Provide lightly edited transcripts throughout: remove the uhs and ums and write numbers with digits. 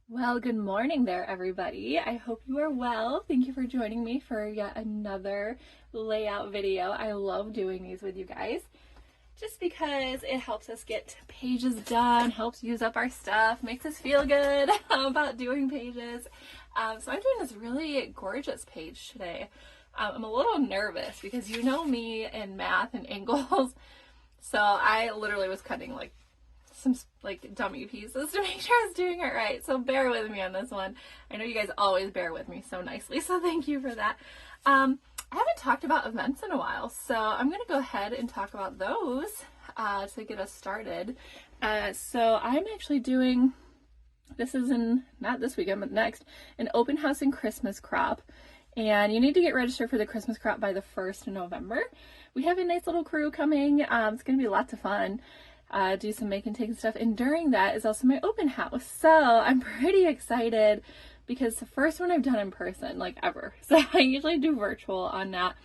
Well, good morning there, everybody. I hope you are well. Thank you for joining me for yet another layout video. I love doing these with you guys just because it helps us get pages done, helps use up our stuff, makes us feel good about doing pages. So I'm doing this really gorgeous page today. I'm a little nervous because you know me in math and angles. So I literally was cutting some dummy pieces to make sure I was doing it right. So bear with me on this one. I know you guys always bear with me so nicely, so thank you for that. I haven't talked about events in a while, so I'm going to go ahead and talk about those to get us started. So I'm actually doing, this is not this weekend, but next, an open house and Christmas crop. And you need to get registered for the Christmas crop by the 1st of November. We have a nice little crew coming. It's going to be lots of fun. Do some make and take and stuff, and during that is also my open house, so I'm pretty excited because it's the first one I've done in person ever. So I usually do virtual on that,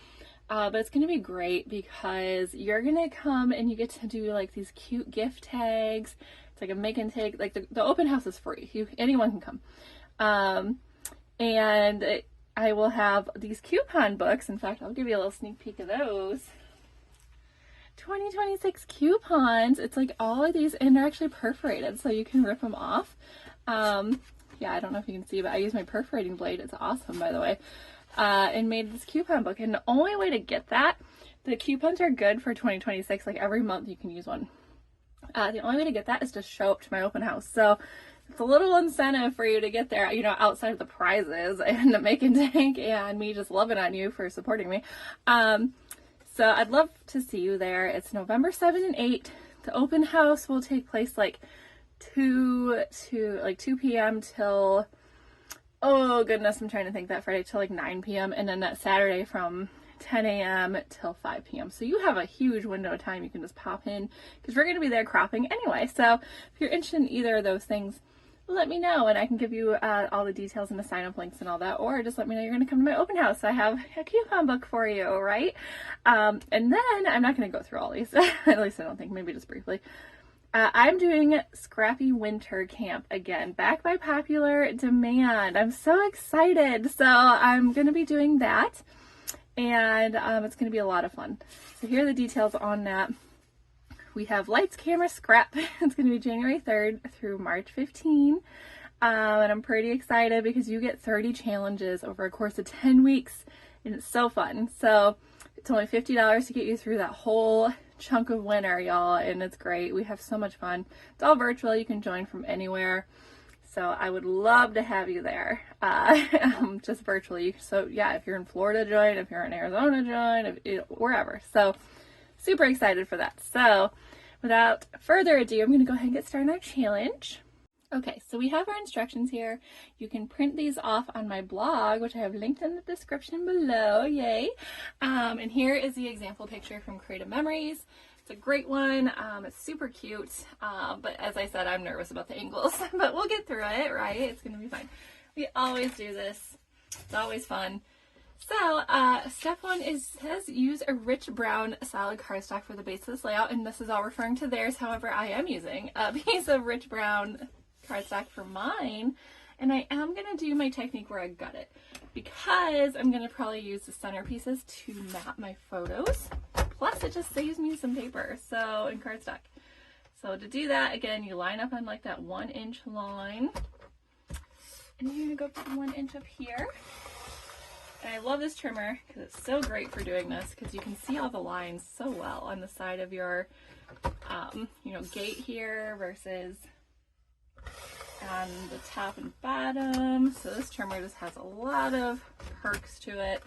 but it's gonna be great because you're gonna come and you get to do these cute gift tags. It's like a make and take. The open house is free, anyone can come, and I will have these coupon books. In fact, I'll give you a little sneak peek of those. 2026 coupons. It's all of these, and they're actually perforated, so you can rip them off. Yeah, I don't know if you can see, but I use my perforating blade. It's awesome, by the way. And made this coupon book. And the only way to get that, the coupons are good for 2026. Every month you can use one. The only way to get that is to show up to my open house. So it's a little incentive for you to get there, outside of the prizes and the make and take and me just loving on you for supporting me. So I'd love to see you there. It's November 7 and 8. The open house will take place 2 p.m. till, oh goodness, I'm trying to think, that Friday till 9 p.m. and then that Saturday from 10 a.m. till 5 p.m. So you have a huge window of time you can just pop in because we're going to be there cropping anyway. So if you're interested in either of those things, let me know and I can give you all the details and the sign up links and all that, or just let me know you're going to come to my open house. I have a coupon book for you, right? And then I'm not going to go through all these, at least I don't think, maybe just briefly. I'm doing Scrappy Winter Camp again, back by popular demand. I'm so excited. So I'm going to be doing that, and it's going to be a lot of fun. So here are the details on that. We have lights, camera, scrap. It's going to be January 3rd through March 15. And I'm pretty excited because you get 30 challenges over a course of 10 weeks. And it's so fun. So it's only $50 to get you through that whole chunk of winter, y'all. And it's great. We have so much fun. It's all virtual. You can join from anywhere. So I would love to have you there, just virtually. So yeah, if you're in Florida, join. If you're in Arizona, join. Wherever. So super excited for that. So without further ado, I'm going to go ahead and get started on our challenge. Okay, so we have our instructions here. You can print these off on my blog, which I have linked in the description below. Yay. And here is the example picture from Creative Memories. It's a great one. It's super cute. But as I said, I'm nervous about the angles, but we'll get through it, right? It's going to be fine. We always do this. It's always fun. So, step 1 says use a rich brown solid cardstock for the base of this layout, and this is all referring to theirs. However, I am using a piece of rich brown cardstock for mine, and I am going to do my technique where I gut it, because I'm going to probably use the centerpieces to map my photos, plus it just saves me some paper, so, and cardstock. So to do that, again, you line up on that 1-inch line, and you're going to go up to 1 inch up here. And I love this trimmer because it's so great for doing this because you can see all the lines so well on the side of your, gate here versus on the top and bottom. So this trimmer just has a lot of perks to it.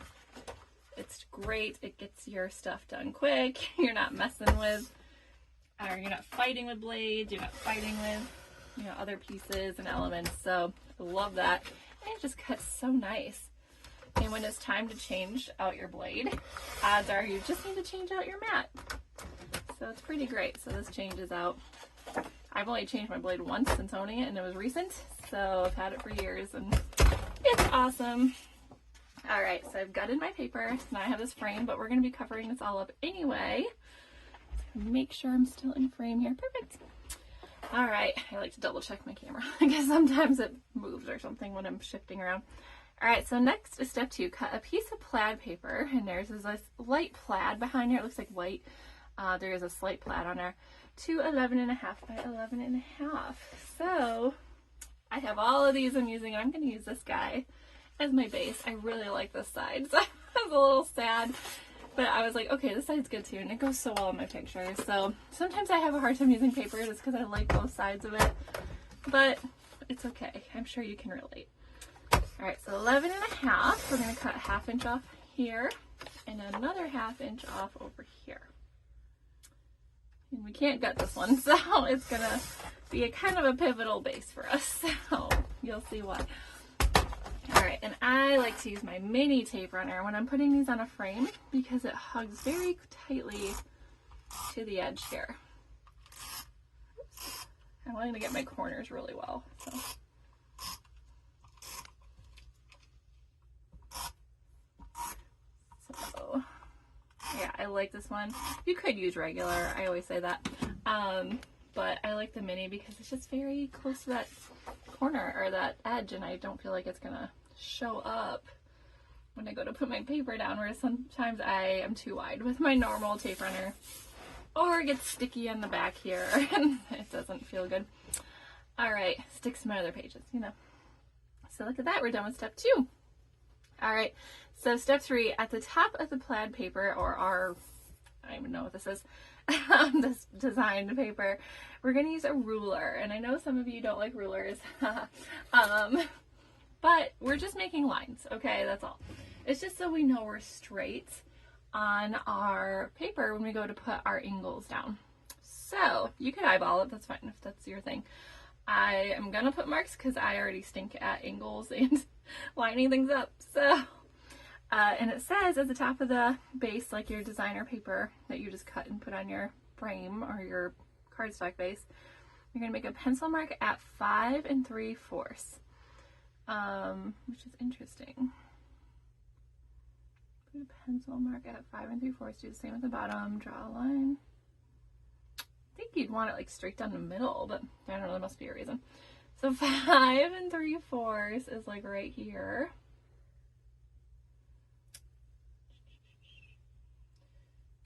It's great. It gets your stuff done quick. You're not messing with, or you're not fighting with blades. You're not fighting with, other pieces and elements. So I love that. And it just cuts so nice. And when it's time to change out your blade, odds are you just need to change out your mat. So it's pretty great. So this changes out. I've only changed my blade once since owning it, and it was recent. So I've had it for years, and it's awesome. All right, so I've gutted my paper. Now I have this frame, but we're going to be covering this all up anyway. Make sure I'm still in frame here. Perfect. All right, I like to double check my camera because sometimes it moves or something when I'm shifting around. All right, so next is step 2. Cut a piece of plaid paper, and there's this light plaid behind here. It looks like white. There is a slight plaid on there, to 11.5 by 11.5. So I have all of these I'm using, and I'm going to use this guy as my base. I really like this side, so I was a little sad, but I was like, okay, this side's good too, and it goes so well in my pictures. So sometimes I have a hard time using paper just because I like both sides of it, but it's okay. I'm sure you can relate. All right, so 11.5, we're going to cut 1/2 inch off here and another 1/2 inch off over here. And we can't gut this one, so it's going to be a kind of a pivotal base for us, so you'll see why. All right, and I like to use my mini tape runner when I'm putting these on a frame because it hugs very tightly to the edge here. Oops. I'm wanting to get my corners really well, so. So, yeah, I like this one. You could use regular, I always say that. But I like the mini because it's just very close to that corner or that edge, and I don't feel like it's gonna show up when I go to put my paper down, whereas sometimes I am too wide with my normal tape runner, or it gets sticky on the back here and it doesn't feel good. All right, sticks to my other pages, you know. So look at that, we're done with step 2. All right, so step 3, at the top of the plaid paper, or our, I don't even know what this is, this designed paper, we're going to use a ruler. And I know some of you don't like rulers, but we're just making lines, okay? That's all. It's just so we know we're straight on our paper when we go to put our angles down. So you could eyeball it, that's fine if that's your thing. I am going to put marks because I already stink at angles and lining things up. So, and it says at the top of the base, like your designer paper that you just cut and put on your frame or your cardstock base, you're going to make a pencil mark at 5 3/4, which is interesting. Put a pencil mark at 5 3/4, do the same at the bottom, draw a line. I think you'd want it like straight down the middle, but I don't know, there must be a reason. So 5 3/4 is like right here.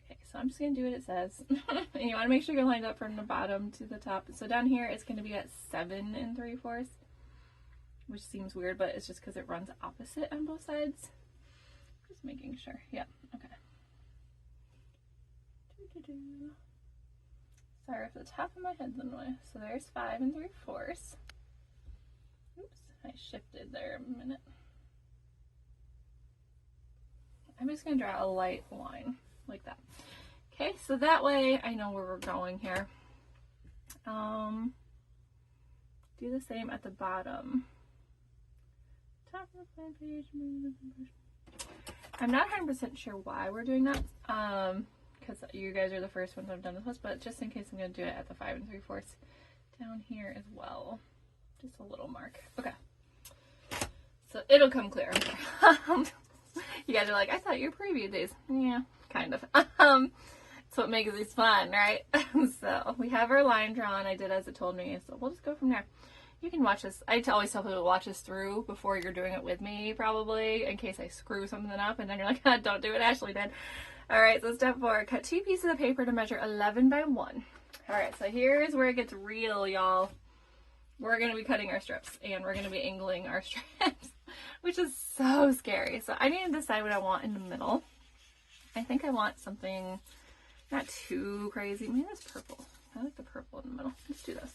Okay, so I'm just gonna do what it says. And you wanna make sure you're lined up from the bottom to the top. So down here it's gonna be at 7 3/4, which seems weird, but it's just because it runs opposite on both sides. Just making sure. Yeah, okay. Sorry if the top of my head's in the way. So there's 5 3/4. Oops, I shifted there a minute. I'm just going to draw a light line like that. Okay, so that way I know where we're going here. Do the same at the bottom. Top of the page. I'm not 100% sure why we're doing that. Because you guys are the first ones I've done this with, but just in case, I'm going to do it at the 5 3/4 down here as well. Just a little mark. Okay. So it'll come clear. You guys are like, I thought you previewed these. Yeah, kind of. It's what makes these fun, right? So we have our line drawn. I did as it told me, so we'll just go from there. You can watch this. I always tell people to watch this through before you're doing it with me, probably, in case I screw something up, and then you're like, don't do what Ashley did. All right, so step 4, cut 2 pieces of paper to measure 11 by 1. All right, so here's where it gets real, y'all. We're going to be cutting our strips, and we're going to be angling our strips, which is so scary. So I need to decide what I want in the middle. I think I want something not too crazy. Maybe this purple. I like the purple in the middle. Let's do this.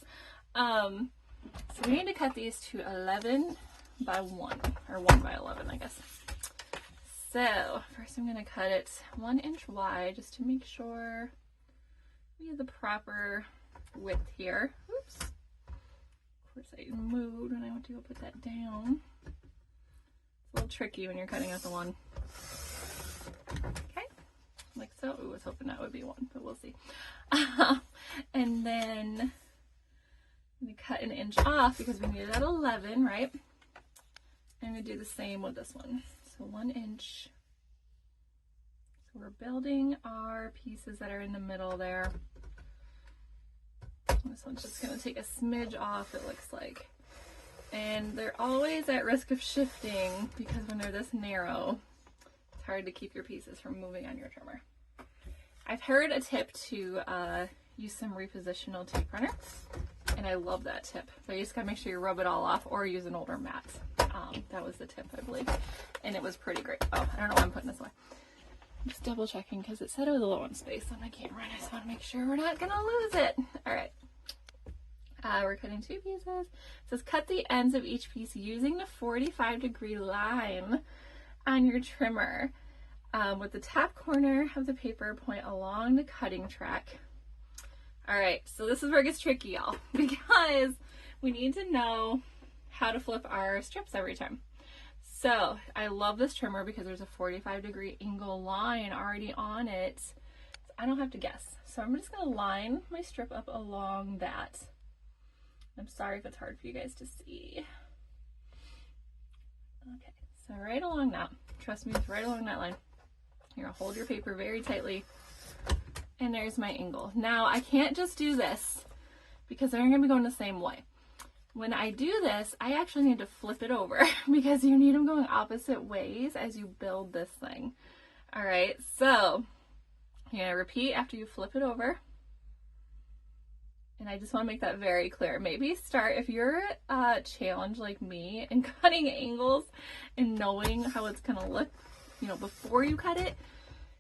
So we need to cut these to 11 by 1, or 1 by 11, I guess. So first I'm going to cut it 1 inch wide just to make sure we have the proper width here. Oops. Of course I moved when I went to go put that down. It's a little tricky when you're cutting out the one. Okay, like so. Ooh, I was hoping that would be 1, but we'll see. And then I'm going to cut 1 inch off because we need it at 11, right? I'm going to do the same with this one. So 1 inch. So we're building our pieces that are in the middle there. This one's just going to take a smidge off, it looks like. And they're always at risk of shifting because when they're this narrow, it's hard to keep your pieces from moving on your trimmer. I've heard a tip to use some repositional tape runner, and I love that tip. But you just gotta make sure you rub it all off or use an older mat. That was the tip, I believe. And it was pretty great. Oh, I don't know why I'm putting this away. I'm just double checking because it said it was a low on space on my camera. I just want to make sure we're not gonna lose it. All right. We're cutting 2 pieces. It says cut the ends of each piece using the 45-degree line on your trimmer. With the top corner of the paper point along the cutting track. All right, so this is where it gets tricky, y'all, because we need to know how to flip our strips every time. So I love this trimmer because there's a 45-degree angle line already on it. So I don't have to guess. So I'm just gonna line my strip up along that. I'm sorry if it's hard for you guys to see. Okay, so right along that. Trust me, it's right along that line. You're gonna hold your paper very tightly. And there's my angle. Now I can't just do this because they're gonna be going the same way. When I do this, I actually need to flip it over because you need them going opposite ways as you build this thing. All right, so you're gonna repeat after you flip it over. And I just want to make that very clear. Maybe start, if you're challenged like me in cutting angles and knowing how it's gonna look, you know, before you cut it,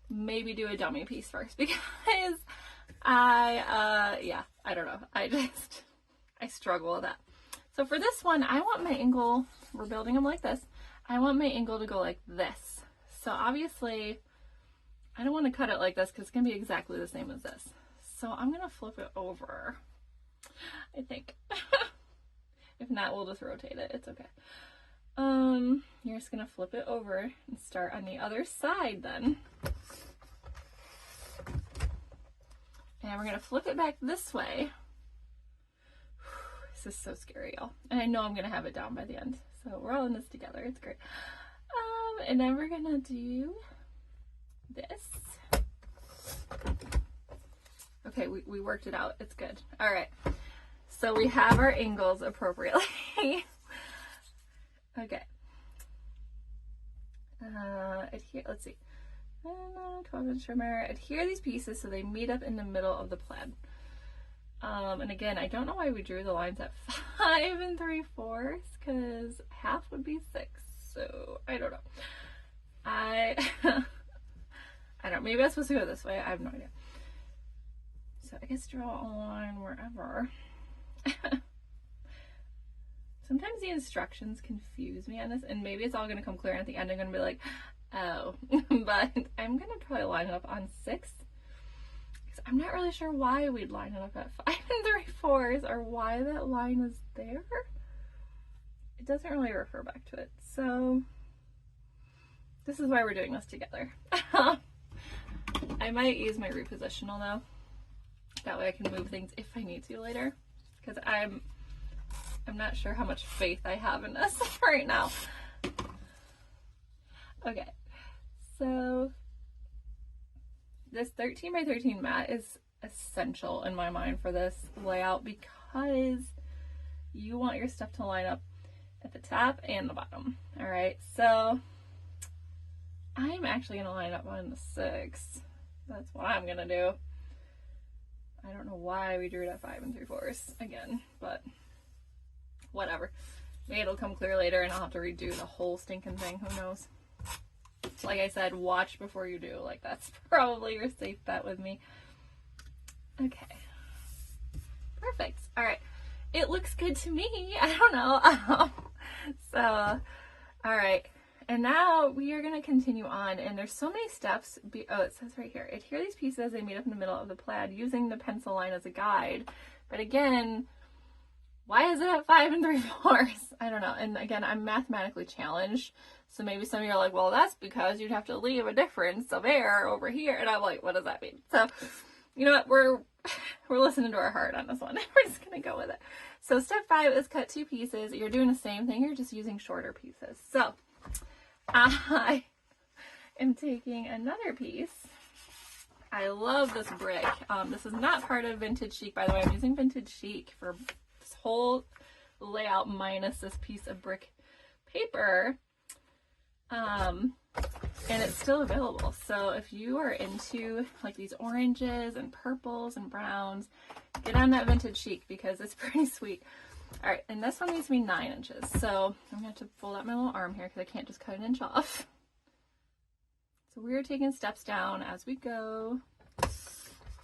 maybe do a dummy piece first because I don't know. I struggle with that. So for this one, I want my angle, we're building them like this. I want my angle to go like this. So obviously, I don't want to cut it like this because it's going to be exactly the same as this. So I'm going to flip it over, I think. If not, we'll just rotate it. It's okay. You're just going to flip it over and start on the other side then. And we're going to flip it back this way. This is so scary, y'all. And I know I'm going to have it down by the end. So we're all in this together. It's great. And then we're going to do this. Okay, we worked it out. It's good. All right. So we have our angles appropriately. Okay. Adhere, let's see. 12-inch trimmer. Adhere these pieces so they meet up in the middle of the plaid. And again, I don't know why we drew the lines at 5 3/4 because half would be 6. So I don't know. I don't know. Maybe I'm supposed to go this way. I have no idea. So I guess draw a line wherever. Sometimes the instructions confuse me on this, and maybe it's all going to come clear, and at the end I'm going to be like, oh. But I'm going to probably line it up on 6. Because I'm not really sure why we'd line it up at 5 3/4 or why that line is there. It doesn't really refer back to it. So this is why we're doing this together. I might use my repositional though. That way I can move things if I need to later. Because I'm not sure how much faith I have in this right now. Okay, so this 13 by 13 mat is essential in my mind for this layout because you want your stuff to line up at the top and the bottom. All right, so I'm actually gonna line up on the 6. That's what I'm gonna do. I don't know why we drew it at 5 3/4 again, but whatever. Maybe it'll come clear later and I'll have to redo the whole stinking thing. Who knows? Like I said, watch before you do. Like, that's probably your safe bet with me. Okay. Perfect. All right. It looks good to me. I don't know. So, all right. And now we are going to continue on. And there's so many steps. Oh, it says right here. Adhere these pieces as they meet up in the middle of the plaid using the pencil line as a guide. But again, why is it at 5 3/4? I don't know. And again, I'm mathematically challenged. So maybe some of you are like, well, that's because you'd have to leave a difference of air over here. And I'm like, what does that mean? So, you know what? We're listening to our heart on this one. We're just going to go with it. So step 5 is cut 2 pieces. You're doing the same thing. You're just using shorter pieces. So I am taking another piece I love this brick. This is not part of Vintage Chic, by the way. I'm using Vintage Chic for this whole layout minus this piece of brick paper. And it's still available. So if you are into like these oranges and purples and browns, get on that Vintage Chic because it's pretty sweet. All right, and this one needs to be 9 inches. So I'm gonna have to fold out my little arm here because I can't just cut an inch off. So we're taking steps down as we go.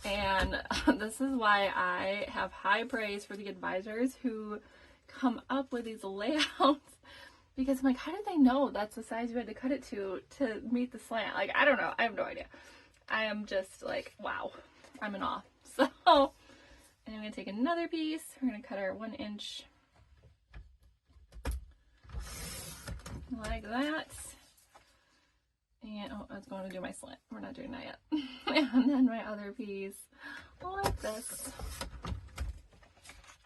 And this is why I have high praise for the advisors who come up with these layouts. Because I'm like, how did they know that's the size you had to cut it to meet the slant? Like, I don't know. I have no idea. I am just like, wow. I'm in awe. So, and I'm going to take another piece. We're going to cut our 1 inch like that. And, oh, I was going to do my slant. We're not doing that yet. And then my other piece like this.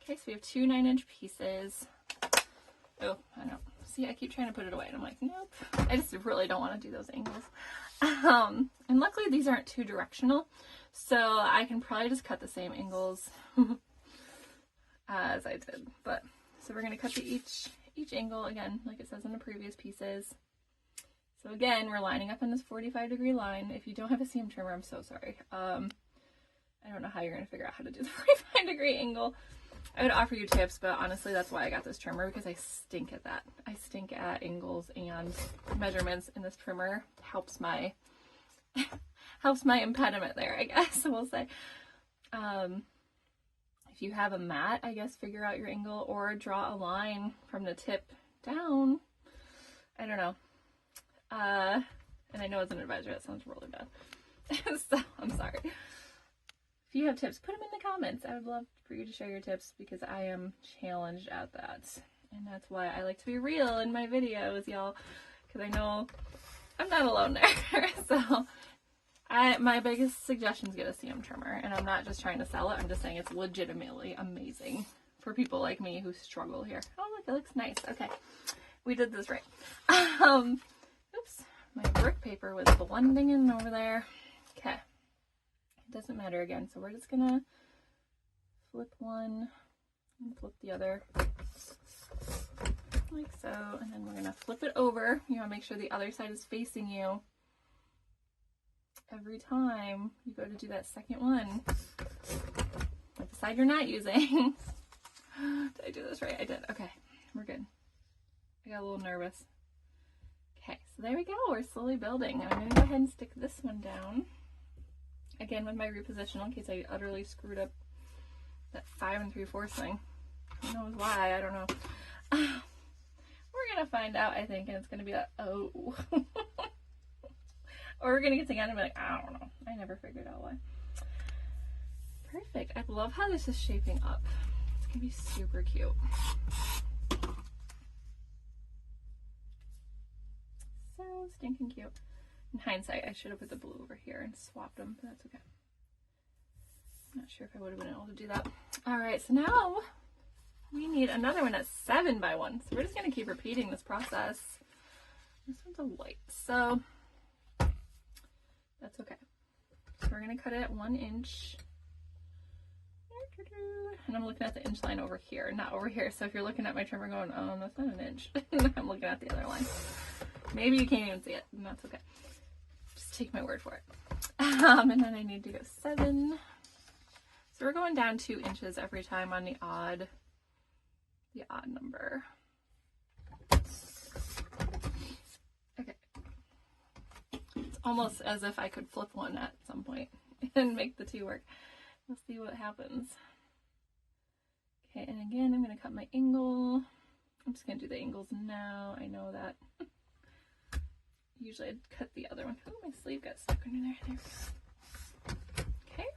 Okay, so we have 2 9-inch pieces. Oh, I don't. See, I keep trying to put it away, and I'm like, nope. I just really don't want to do those angles. And luckily, these aren't too directional, so I can probably just cut the same angles as I did. But so we're going to cut to each angle again, like it says in the previous pieces. So again, we're lining up in this 45-degree line. If you don't have a seam trimmer, I'm so sorry. I don't know how you're going to figure out how to do the 45-degree angle. I would offer you tips, but honestly, that's why I got this trimmer, because I stink at that. I stink at angles and measurements, and this trimmer helps my impediment there, I guess we'll say. If you have a mat, I guess figure out your angle or draw a line from the tip down. I don't know. And I know as an advisor, that sounds really bad. So I'm sorry. If you have tips, put them in the comments. I would love for you to share your tips because I am challenged at that. And that's why I like to be real in my videos, y'all. Because I know I'm not alone there. So my biggest suggestion is get a seam trimmer. And I'm not just trying to sell it. I'm just saying it's legitimately amazing for people like me who struggle here. Oh, look, it looks nice. Okay. We did this right. Oops. My brick paper was blending in over there. Okay. Doesn't matter again, so we're just gonna flip one and flip the other like so, and then we're gonna flip it over. You want to make sure the other side is facing you every time you go to do that second one, like the side you're not using. Did I do this right? I did. Okay, we're good. I got a little nervous. Okay, so there we go. We're slowly building, and I'm gonna go ahead and stick this one down. Again, with my repositional, in case I utterly screwed up that 5 3/4 thing. Who knows why? I don't know. We're going to find out, I think, and it's going to be like, oh. Or we're going to get together and be like, I don't know. I never figured out why. Perfect. I love how this is shaping up. It's going to be super cute. So stinking cute. In hindsight, I should have put the blue over here and swapped them, but that's okay. I'm not sure if I would have been able to do that. All right, so now we need another one that's 7 by 1. So we're just going to keep repeating this process. This one's a white, so that's okay. So we're going to cut it at 1 inch. And I'm looking at the inch line over here, not over here. So if you're looking at my trimmer going, oh, that's not an inch. I'm looking at the other line. Maybe you can't even see it, and that's okay. Just take my word for it. And then I need to go 7. So we're going down 2 inches every time on the odd number. Okay. It's almost as if I could flip one at some point and make the 2 work. We'll see what happens. Okay, and again, I'm going to cut my angle. I'm just going to do the angles now. I know that. Usually I'd cut the other one. Oh, my sleeve got stuck under there. There we go. Okay.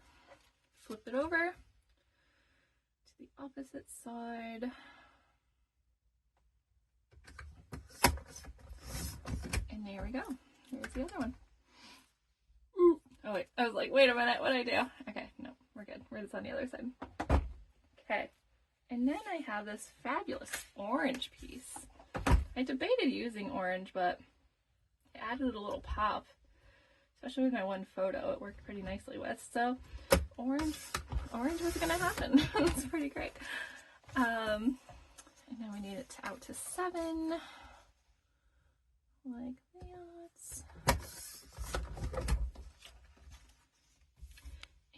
Flip it over to the opposite side. And there we go. Here's the other one. Ooh. Oh, wait. I was like, wait a minute. What did I do? Okay. No, we're good. We're just on the other side. Okay. And then I have this fabulous orange piece. I debated using orange, but it added a little pop especially with my one photo, it worked pretty nicely with. So orange was gonna happen. It's pretty great. And then we need it out to 7, like that.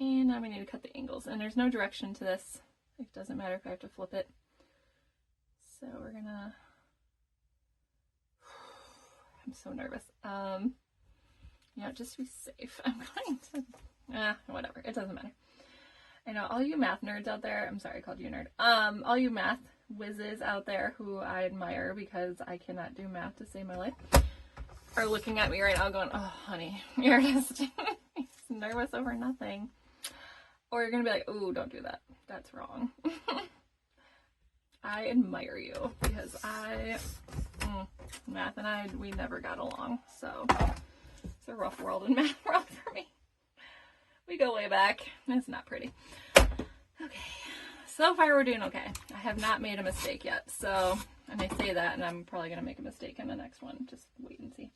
And now we need to cut the angles, and there's no direction to this. It doesn't matter if I have to flip it. So we're gonna, I'm so nervous. Yeah, just to be safe, I'm going to, whatever, it doesn't matter. I know all you math nerds out there, I'm sorry I called you a nerd. All you math whizzes out there who I admire because I cannot do math to save my life are looking at me right now going, oh honey, you're just nervous over nothing. Or you're gonna be like, oh, don't do that. That's wrong. I admire you because math and we never got along. So it's a rough world in math world for me. We go way back. It's not pretty. Okay. So far we're doing okay. I have not made a mistake yet. So, and I say that and I'm probably gonna make a mistake in the next one. Just wait and see.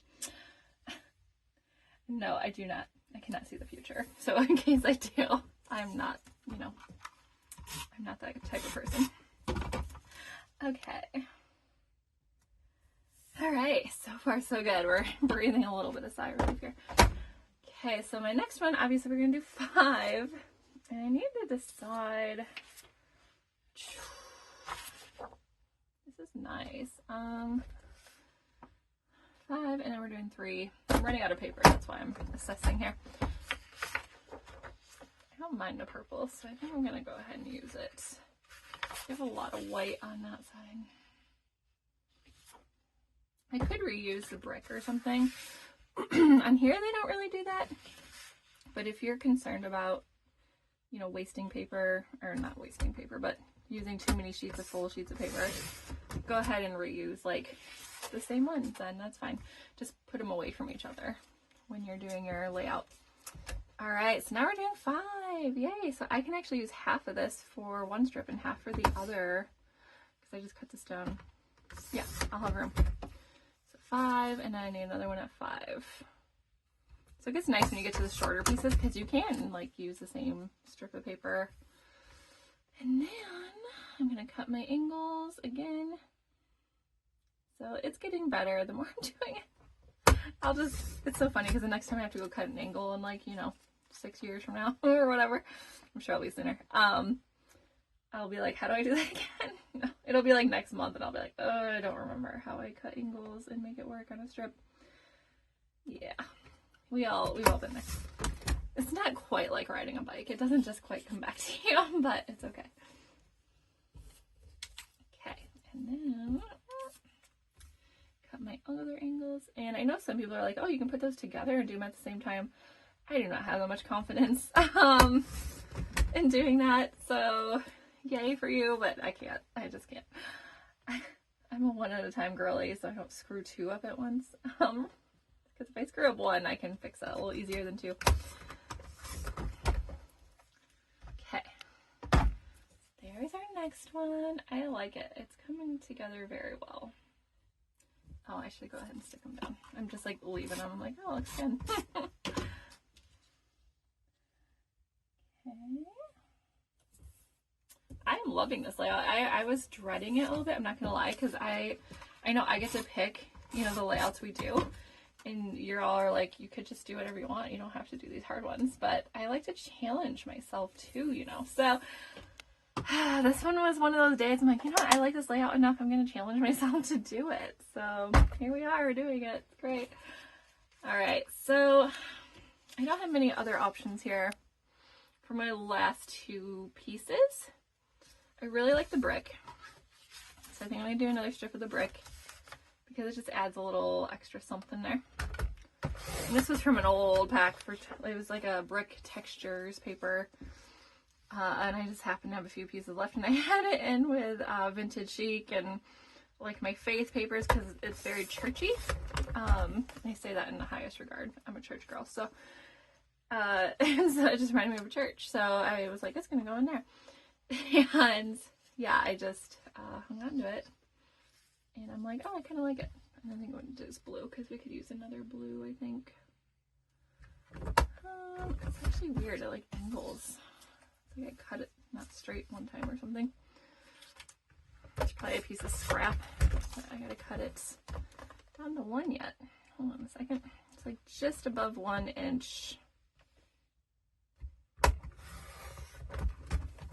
No, I do not. I cannot see the future. So in case I do, I'm not, you know, I'm not that type of person. Okay. All right. So far, so good. We're breathing a little bit of sigh of relief here. Okay. So my next one, obviously, we're going to do 5. And I need to decide. This is nice. 5, and then we're doing 3. I'm running out of paper. That's why I'm assessing here. I don't mind the purple, so I think I'm going to go ahead and use it. I have a lot of white on that side. I could reuse the brick or something. On here, they don't really do that. But if you're concerned about, you know, wasting paper, or not wasting paper, but using too many sheets of full sheets of paper, go ahead and reuse, like, the same ones, then that's fine. Just put them away from each other when you're doing your layout. All right, so now we're doing 5. Yay! So I can actually use half of this for one strip and half for the other, because I just cut this down. Yeah, I'll have room. So 5, and then I need another one at 5. So it gets nice when you get to the shorter pieces, because you can, like, use the same strip of paper. And then I'm gonna cut my angles again. So it's getting better the more I'm doing it. It's so funny because the next time I have to go cut an angle in, like, you know, 6 years from now or whatever, I'm sure I'll be sooner. I'll be like, how do I do that again? No, it'll be like next month and I'll be like, oh, I don't remember how I cut angles and make it work on a strip. Yeah, we've all been there. It's not quite like riding a bike. It doesn't just quite come back to you, but it's okay. Okay, and then cut my other angles. And I know some people are like, oh, you can put those together and do them at the same time. I do not have that much confidence in doing that. So yay for you, but I can't. I just can't. I'm a one at a time girly, so I don't screw 2 up at once. Because if I screw up 1, I can fix that a little easier than 2. Okay. There's our next one. I like it. It's coming together very well. Oh, I should go ahead and stick them down. I'm just like leaving them. I'm like, oh, looks good. Okay. I am loving this layout. I was dreading it a little bit. I'm not gonna lie, because I know I get to pick, you know, the layouts we do, and you're all are like, you could just do whatever you want. You don't have to do these hard ones. But I like to challenge myself too, you know. So this one was one of those days I'm like, you know what, I like this layout enough, I'm going to challenge myself to do it. So here we are, we're doing it. It's great. All right, so I don't have many other options here for my last 2 pieces. I really like the brick, so I think I'm going to do another strip of the brick because it just adds a little extra something there. And this was from an old pack it was like a brick textures paper. And I just happened to have a few pieces left, and I had it in with vintage Chic and like my faith papers because it's very churchy. I say that in the highest regard. I'm a church girl, so so it just reminded me of a church. So I was like, it's gonna go in there, and yeah, I just hung on to it, and I'm like, oh, I kind of like it. And I think I'm gonna do this blue because we could use another blue, I think. It's actually weird. It like angles. I think I cut it not straight one time or something. It's probably a piece of scrap. But I gotta cut it down to 1 yet. Hold on a second. It's like just above 1 inch.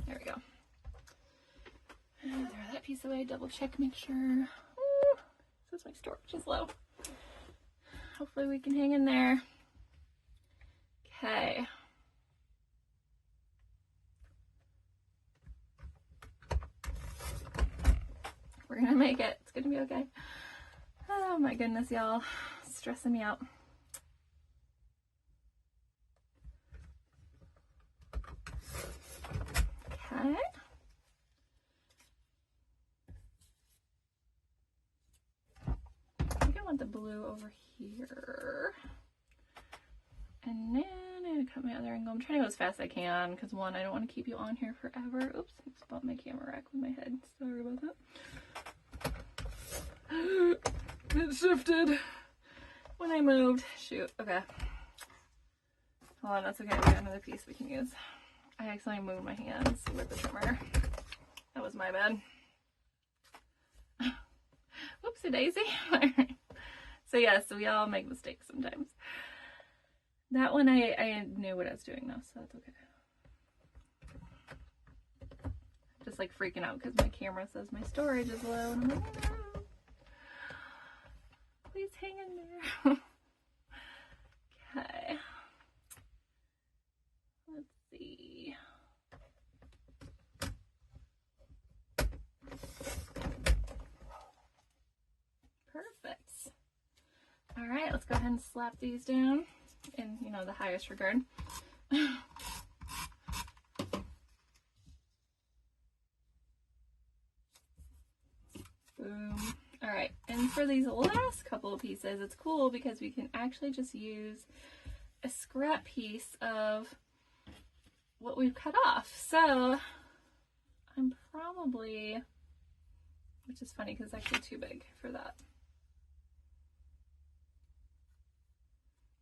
There we go. And throw that piece away, double check, make sure. Ooh, this is my storage is low. Hopefully we can hang in there. Okay. We're gonna make it. It's gonna be okay. Oh my goodness, y'all. Stressing me out. Okay. I think I want the blue over here. And then I'm gonna cut my other angle. I'm trying to go as fast as I can because one, I don't want to keep you on here forever. Oops, I just bumped my camera rack with my head. Sorry about that. It shifted when I moved. Shoot, okay. Hold on, that's okay. We got another piece we can use. I accidentally moved my hands with the trimmer. That was my bad. Whoopsie daisy. Alright. So yes, we all make mistakes sometimes. That one I knew what I was doing though, so that's okay. Just like freaking out because my camera says my storage is low and I'm like, no. Please hang in there. Okay. Let's see. Perfect. All right, let's go ahead and slap these down in, you know, the highest regard. Boom. All right, and for these last couple of pieces, it's cool because we can actually just use a scrap piece of what we've cut off. So I'm probably, which is funny because it's actually too big for that.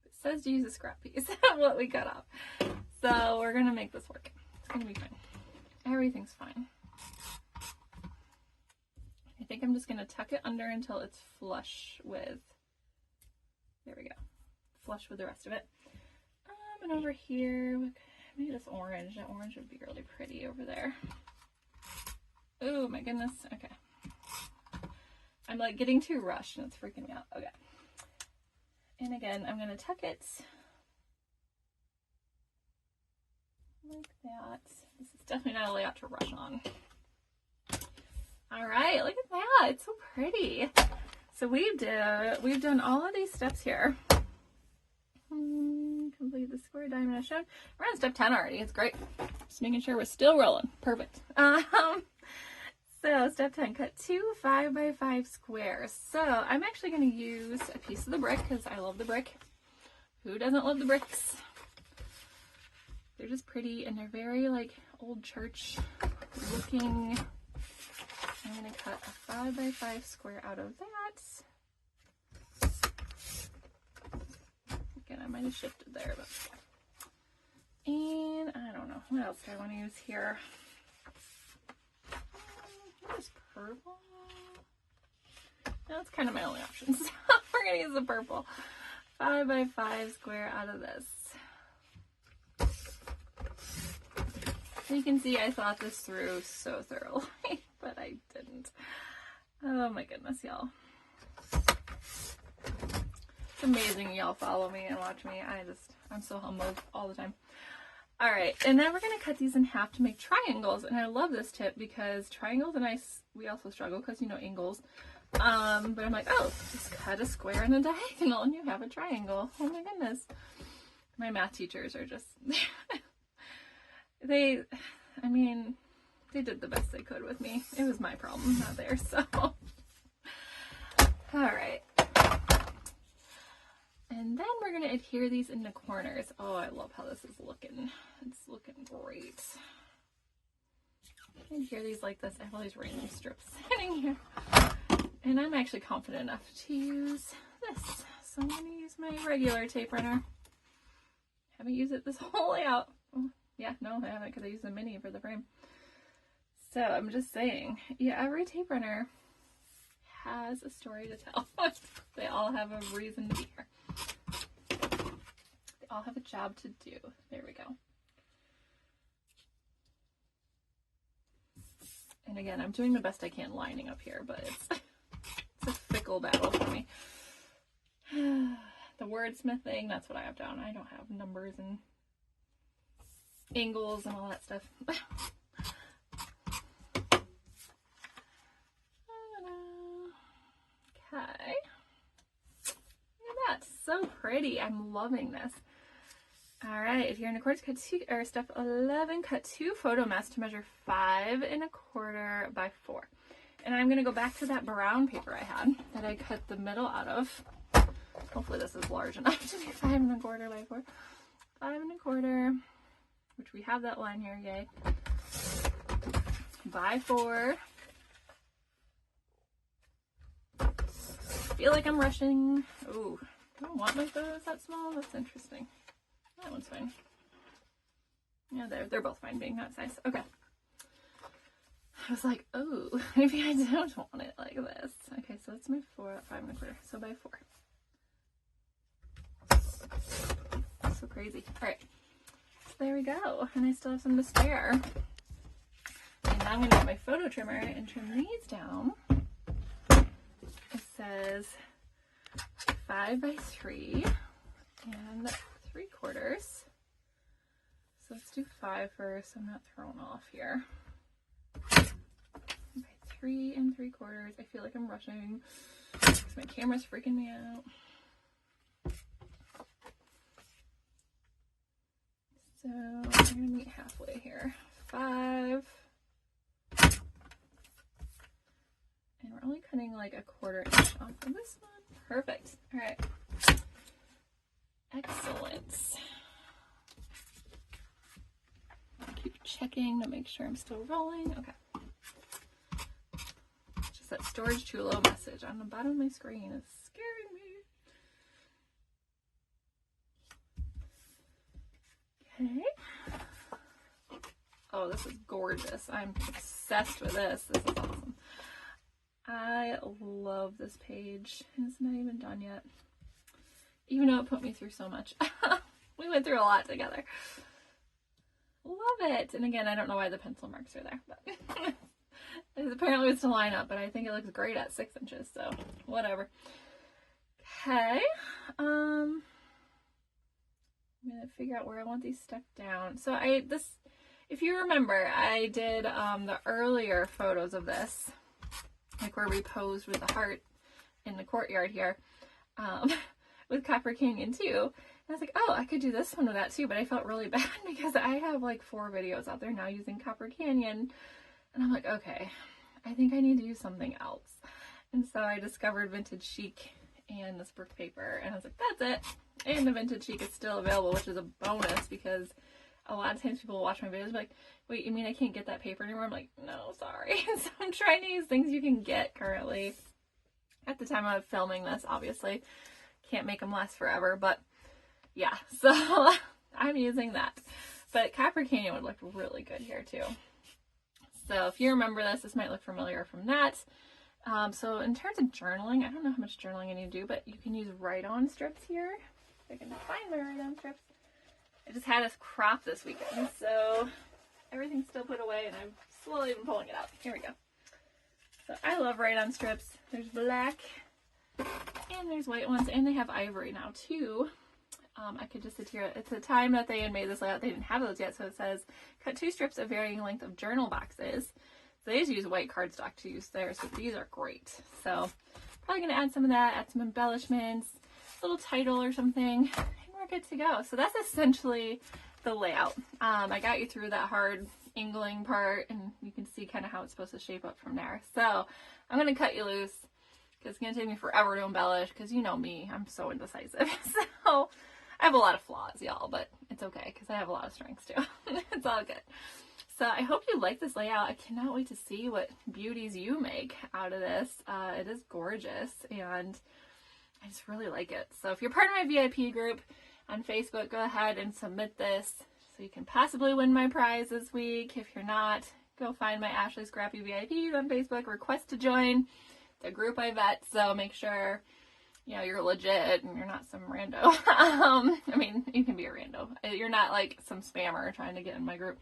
It says to use a scrap piece of what we cut off. So we're gonna make this work. It's gonna be fine. Everything's fine. I think I'm just gonna tuck it under until it's flush with, there we go, flush with the rest of it. And over here, maybe this orange. That orange would be really pretty over there. Oh my goodness. Okay. I'm like getting too rushed and it's freaking me out. Okay. And again, I'm going to tuck it like that. This is definitely not a layout to rush on. All right, look at that. It's so pretty. So we've done all of these steps here. Complete the square diamond I showed. We're on step 10 already. It's great. Just making sure we're still rolling. Perfect. So step 10, cut 2 5x5 squares. So I'm actually going to use a piece of the brick because I love the brick. Who doesn't love the bricks? They're just pretty and they're very like old church looking. I'm going to cut a 5x5 square out of that. Again, I might have shifted there, but and I don't know what else do I want to use here. What is purple? That's kind of my only option. So we're gonna use the purple 5x5 square out of this. So you can see I thought this through so thoroughly, but I didn't. Oh my goodness, y'all. It's amazing y'all follow me and watch me. I'm so humbled all the time. All right, and then we're gonna cut these in half to make triangles. And I love this tip because triangles and we also struggle because, you know, angles. But I'm like, oh, just cut a square and a diagonal and you have a triangle. Oh my goodness. My math teachers are just, they did the best they could with me. It was my problem, not theirs, so. All right. And then we're going to adhere these in the corners. Oh, I love how this is looking. It's looking great. Adhere these like this. I have all these random strips sitting here. And I'm actually confident enough to use this. So I'm going to use my regular tape runner. haven't used it this whole layout. Oh, yeah, no, I haven't because I used the mini for the frame. So I'm just saying, yeah, every tape runner has a story to tell. They all have a reason to be here. They all have a job to do. There we go. And again, I'm doing the best I can lining up here, but it's a fickle battle for me. The wordsmithing, that's what I have down. I don't have numbers and angles and all that stuff. Okay. Look at that. So pretty. I'm loving this. All right. If you're in accordance, cut two, or step 11, cut 2 photo masks to measure 5 1/4 by 4. And I'm going to go back to that brown paper I had that I cut the middle out of. Hopefully this is large enough to be 5 1/4 by 4. 5 1/4, which we have that line here, yay. By 4. Feel like I'm rushing. Ooh, I don't want my photos that small. That's interesting. That one's fine. Yeah, they're both fine being that size. Okay. I was like, oh, maybe I don't want it like this. Okay, so that's my 5 1/4. So by 4. So crazy. All right. So there we go. And I still have some to spare. And now I'm going to get my photo trimmer and trim these down. It says 5 by 3 and 3/4. So let's do 5 first. I'm not thrown off here. By 3 3/4. I feel like I'm rushing because my camera's freaking me out. So I'm gonna meet halfway here. 5. And we're only cutting like 1/4 inch off of this one. Perfect. All right. Excellent. Keep checking to make sure I'm still rolling. Okay. Just that storage too low message on the bottom of my screen is scaring me. Okay. Oh, this is gorgeous. I'm obsessed with this. This is awesome. I love this page. It's not even done yet. Even though it put me through so much. We went through a lot together. Love it. And again, I don't know why the pencil marks are there, but it apparently was to line up, but I think it looks great at 6 inches, so whatever. Okay. I'm gonna figure out where I want these stuck down. So if you remember, I did the earlier photos of this, like where we posed with the heart in the courtyard here, with Copper Canyon too. And I was like, oh, I could do this one with that too, but I felt really bad because I have like 4 videos out there now using Copper Canyon. And I'm like, okay, I think I need to use something else. And so I discovered Vintage Chic and this brick paper, and I was like, that's it. And the Vintage Chic is still available, which is a bonus because a lot of times people will watch my videos and be like, wait, you mean I can't get that paper anymore? I'm like, no, sorry. So I'm trying to use things you can get currently. At the time of filming this, obviously, can't make them last forever, but yeah, so I'm using that. But Copper Canyon would look really good here too. So if you remember this might look familiar from that. So in terms of journaling, I don't know how much journaling I need to do, but you can use write-on strips here. If I can find my write-on strips. I just had us crop this weekend, so everything's still put away and I'm slowly been pulling it out. Here we go. So I love write-on strips. There's black and there's white ones, and they have ivory now too. I could just sit here. It's the time that they had made this layout. They didn't have those yet, so it says cut 2 strips of varying length of journal boxes. So they just use white cardstock to use theirs, so these are great. So probably going to add some of that, add some embellishments, a little title or something, and we're good to go. So that's essentially the layout. I got you through that hard angling part, and you can see kind of how it's supposed to shape up from there. So I'm going to cut you loose because it's going to take me forever to embellish because you know me, I'm so indecisive. So I have a lot of flaws, y'all, but it's okay because I have a lot of strengths too. It's all good. So I hope you like this layout. I cannot wait to see what beauties you make out of this. It is gorgeous and I just really like it. So if you're part of my VIP group, on Facebook, go ahead and submit this so you can possibly win my prize this week. If you're not, go find my Ashley Scrappy VIPs on Facebook, request to join. It's a group I vet, so make sure you're legit and you're not some rando. I mean, you can be a rando. You're not like some spammer trying to get in my group.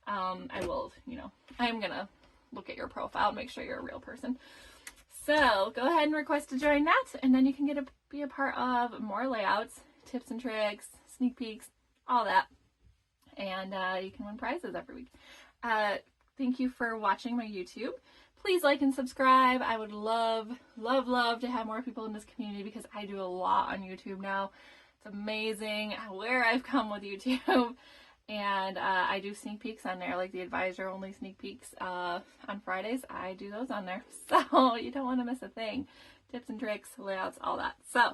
I will, I'm gonna look at your profile and make sure you're a real person. So go ahead and request to join that, and then you can be a part of more layouts, tips and tricks, sneak peeks, all that. And you can win prizes every week. Thank you for watching my YouTube. Please like and subscribe. I would love, love, love to have more people in this community because I do a lot on YouTube now. It's amazing where I've come with YouTube. And I do sneak peeks on there, like the advisor only sneak peeks on Fridays. I do those on there. So you don't want to miss a thing. Tips and tricks, layouts, all that. So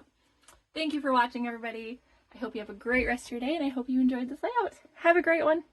thank you for watching, everybody. I hope you have a great rest of your day, and I hope you enjoyed this layout. Have a great one.